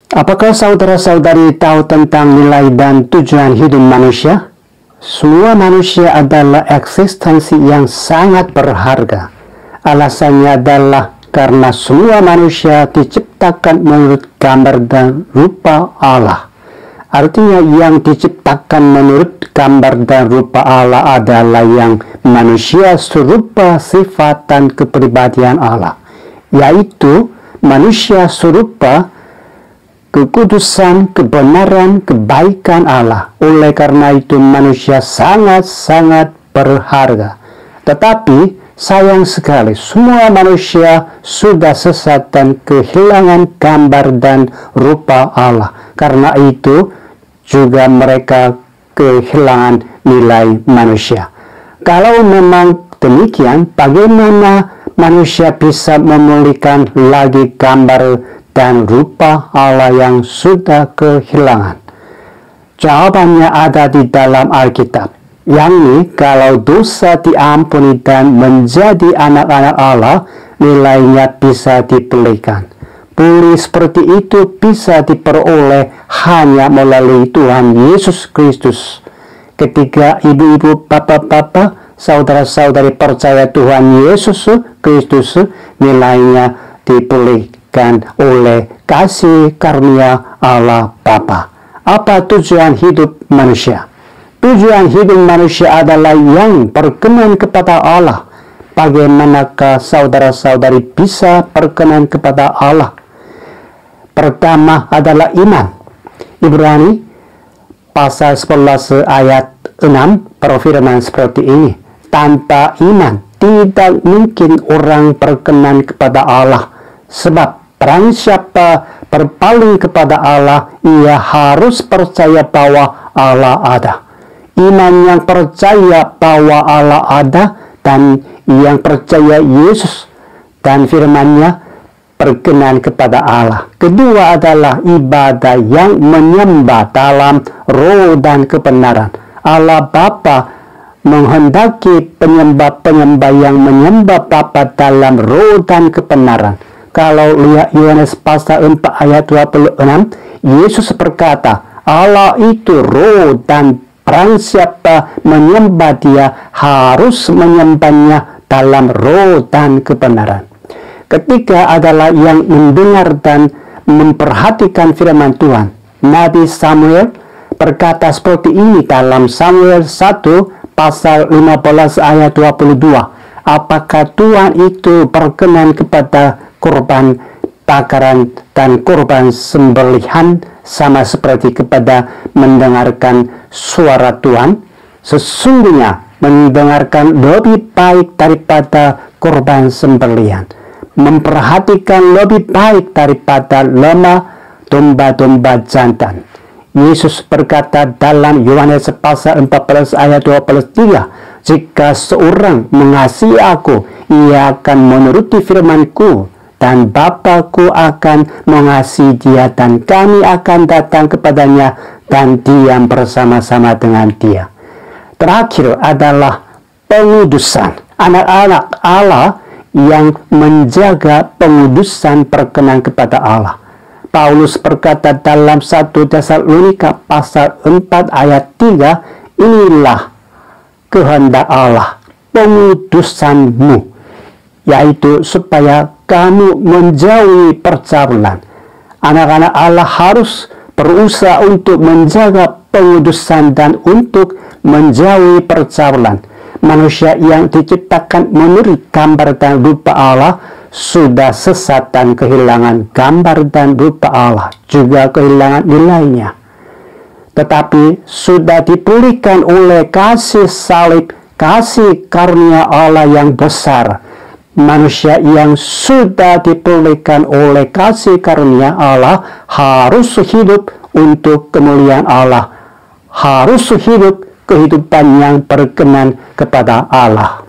Apakah saudara-saudari tahu tentang nilai dan tujuan hidup manusia? Semua manusia adalah eksistensi yang sangat berharga. Alasannya adalah karena semua manusia diciptakan menurut gambar dan rupa Allah. Artinya yang diciptakan menurut gambar dan rupa Allah adalah yang manusia serupa sifat dan kepribadian Allah, yaitu manusia serupa kekudusan, kebenaran, kebaikan Allah. Oleh karena itu manusia sangat-sangat berharga. Tetapi sayang sekali semua manusia sudah sesat dan kehilangan gambar dan rupa Allah. Karena itu juga mereka kehilangan nilai manusia. Kalau memang demikian, bagaimana manusia bisa memulihkan lagi gambar dan rupa Allah yang sudah kehilangan? Jawabannya ada di dalam Alkitab, yakni kalau dosa diampuni dan menjadi anak-anak Allah, nilainya bisa dipulihkan. Pulih seperti itu bisa diperoleh hanya melalui Tuhan Yesus Kristus. Ketika ibu-ibu, bapak-bapak, saudara-saudari percaya Tuhan Yesus Kristus, nilainya dipulihkan oleh kasih karunia Allah Bapa. Apa tujuan hidup manusia? Tujuan hidup manusia adalah yang berkenan kepada Allah. Bagaimanakah saudara-saudari bisa berkenan kepada Allah? Pertama adalah iman. Ibrani pasal 11 ayat 6 berfirman seperti ini. Tanpa iman tidak mungkin orang berkenan kepada Allah. Sebab barang siapa berpaling kepada Allah, ia harus percaya bahwa Allah ada. Iman yang percaya bahwa Allah ada dan yang percaya Yesus dan firman-Nya berkenan kepada Allah. Kedua adalah ibadah yang menyembah dalam roh dan kebenaran. Allah Bapa menghendaki penyembah-penyembah yang menyembah Bapa dalam roh dan kebenaran. Kalau lihat Yohanes pasal 4 ayat 26, Yesus berkata, Allah itu roh dan barang siapa menyembah Dia harus menyembahnya dalam roh dan kebenaran. Ketiga adalah yang mendengar dan memperhatikan firman Tuhan. Nabi Samuel berkata seperti ini dalam Samuel 1 pasal 15 ayat 22. Apakah Tuhan itu berkenan kepada korban bakaran dan korban sembelihan sama seperti kepada mendengarkan suara Tuhan? Sesungguhnya mendengarkan lebih baik daripada korban sembelihan, memperhatikan lebih baik daripada lemah domba-domba jantan. Yesus berkata dalam Yohanes pasal 14 ayat 23, jika seorang mengasihi aku, ia akan menuruti firman-Ku, dan Bapa-Ku akan mengasihi dia, dan kami akan datang kepadanya dan diam bersama-sama dengan dia. Terakhir adalah pengudusan. Anak-anak Allah yang menjaga pengudusan berkenan kepada Allah. Paulus berkata dalam 1 Tesalonika pasal 4 ayat 3, inilah kehendak Allah, pengudusanmu, yaitu supaya kamu menjauhi percabulan. Anak-anak Allah harus berusaha untuk menjaga pengudusan dan untuk menjauhi percabulan. Manusia yang diciptakan menurut gambar dan rupa Allah sudah sesat dan kehilangan gambar dan rupa Allah, juga kehilangan nilainya. Tetapi sudah dipulihkan oleh kasih salib, kasih karunia Allah yang besar. Manusia yang sudah dipulihkan oleh kasih karunia Allah harus hidup untuk kemuliaan Allah, harus hidup kehidupan yang berkenan kepada Allah.